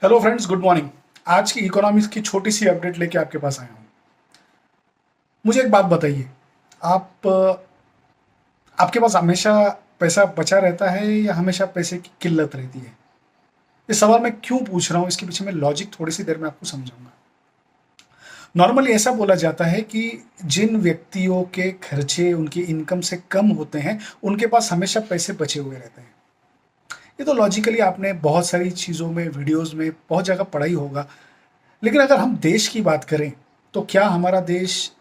Hello friends, good morning. आज की economics की छोटी सी अपडेट लेके आपके पास आया हूँ। मुझे एक बात बताइए, आप आपके पास हमेशा पैसा बचा रहता है या हमेशा पैसे की किल्लत रहती है? ये सवाल मैं क्यों पूछ रहा हूँ, इसके पीछे मैं लॉजिक थोड़ी सी देर में आपको समझाऊंगा। नॉर्मली ऐसा बोला जाता है कि जिन व्यक्तियों के खर्चे उनकी इनकम से कम होते हैं, उनके पास हमेशा पैसे बचे हुए रहते हैं। ये तो लॉजिकली आपने बहुत सारी चीज़ों में, वीडियोस में बहुत जगह पढ़ा ही होगा। लेकिन अगर हम देश की बात करें, तो क्या हमारा देश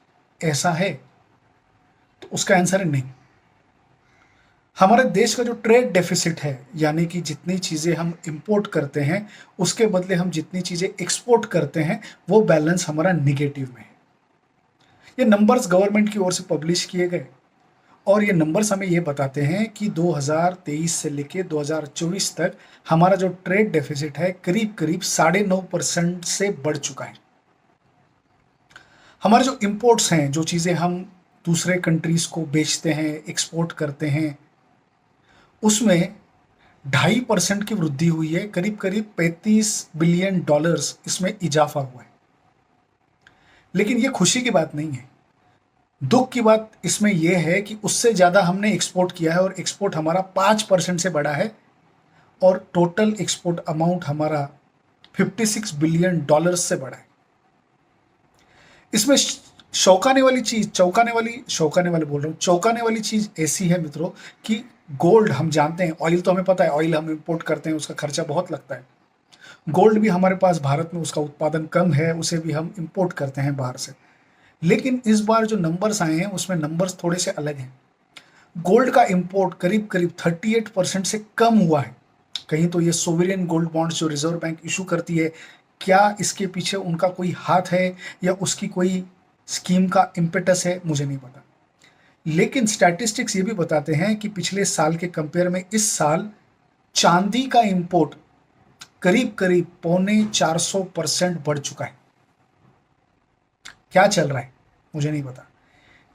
ऐसा है? तो उसका आंसर है नहीं। हमारे देश का जो ट्रेड डेफिसिट है, यानी कि जितनी चीज़ें हम इंपोर्ट करते हैं उसके बदले हम जितनी चीज़ें एक्सपोर्ट करते हैं, वो बैलेंस हमारा निगेटिव में है। ये नंबर्स गवर्नमेंट की ओर से पब्लिश किए गए और ये नंबर्स हमें ये बताते हैं कि 2023 से लेके 2024 तक हमारा जो ट्रेड डेफिसिट है करीब करीब 9.5% से बढ़ चुका है। हमारे जो इंपोर्ट्स हैं, जो चीज़ें हम दूसरे कंट्रीज को बेचते हैं, एक्सपोर्ट करते हैं, उसमें 2.5% की वृद्धि हुई है। करीब करीब $35 बिलियन इसमें इजाफा हुआ है। लेकिन ये खुशी की बात नहीं है। दुख की बात इसमें यह है कि उससे ज़्यादा हमने एक्सपोर्ट किया है और एक्सपोर्ट हमारा 5% से बढ़ा है और टोटल एक्सपोर्ट अमाउंट हमारा $56 बिलियन से बढ़ा है। इसमें चौंकाने वाली चीज ऐसी है मित्रों कि गोल्ड, हम जानते हैं, ऑयल तो हमें पता है, ऑयल हम इंपोर्ट करते हैं, उसका खर्चा बहुत लगता है। गोल्ड भी हमारे पास भारत में उसका उत्पादन कम है, उसे भी हम इंपोर्ट करते हैं बाहर से। लेकिन इस बार जो नंबर्स आए हैं उसमें नंबर्स थोड़े से अलग हैं। गोल्ड का इंपोर्ट करीब करीब 38% से कम हुआ है। कहीं तो ये सोवरेन गोल्ड बॉन्ड्स जो रिजर्व बैंक इशू करती है, क्या इसके पीछे उनका कोई हाथ है या उसकी कोई स्कीम का इम्पेटस है, मुझे नहीं पता। लेकिन स्टैटिस्टिक्स ये भी बताते हैं कि पिछले साल के कंपेयर में इस साल चांदी का इंपोर्ट करीब करीब 350% बढ़ चुका है। क्या चल रहा है मुझे नहीं पता,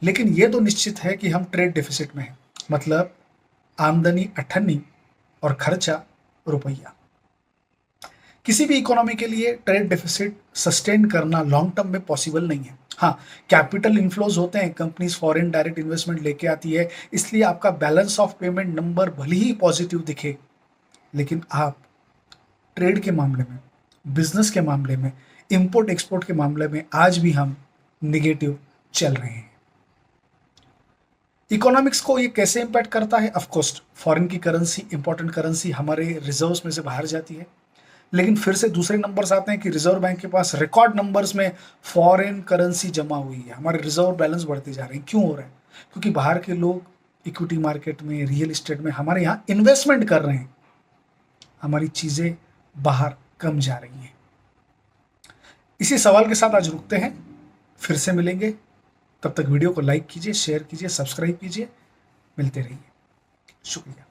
लेकिन यह तो निश्चित है कि हम ट्रेड डेफिसिट में हैं। मतलब आमदनी 98 और खर्चा रुपया। किसी भी इकोनॉमी के लिए ट्रेड डेफिसिट सस्टेन करना लॉन्ग टर्म में पॉसिबल नहीं है। हाँ, कैपिटल इनफ्लोज होते हैं, कंपनीज फॉरेन डायरेक्ट इन्वेस्टमेंट लेके आती है, इसलिए आपका बैलेंस ऑफ पेमेंट नंबर भले ही पॉजिटिव दिखे, लेकिन आप ट्रेड के मामले में, बिजनेस के मामले में, इंपोर्ट एक्सपोर्ट के मामले में आज भी हम निगेटिव चल रहे हैं। इकोनॉमिक्स को ये कैसे इंपैक्ट करता है? ऑफकोर्स फॉरेन की करेंसी, इंपॉर्टेंट करेंसी हमारे रिजर्व्स में से बाहर जाती है। लेकिन फिर से दूसरे नंबर्स आते हैं कि रिजर्व बैंक के पास रिकॉर्ड नंबर्स में फॉरेन करेंसी जमा हुई है। हमारे रिजर्व बैलेंस बढ़ते जा रहे हैं। क्यों हो रहा है? क्योंकि बाहर के लोग इक्विटी मार्केट में, रियल एस्टेट में हमारे यहाँ इन्वेस्टमेंट कर रहे हैं। हमारी चीज़ें बाहर कम जा रही हैं। इसी सवाल के साथ आज रुकते हैं, फिर से मिलेंगे। तब तक वीडियो को लाइक कीजिए, शेयर कीजिए, सब्सक्राइब कीजिए। मिलते रहिए। शुक्रिया।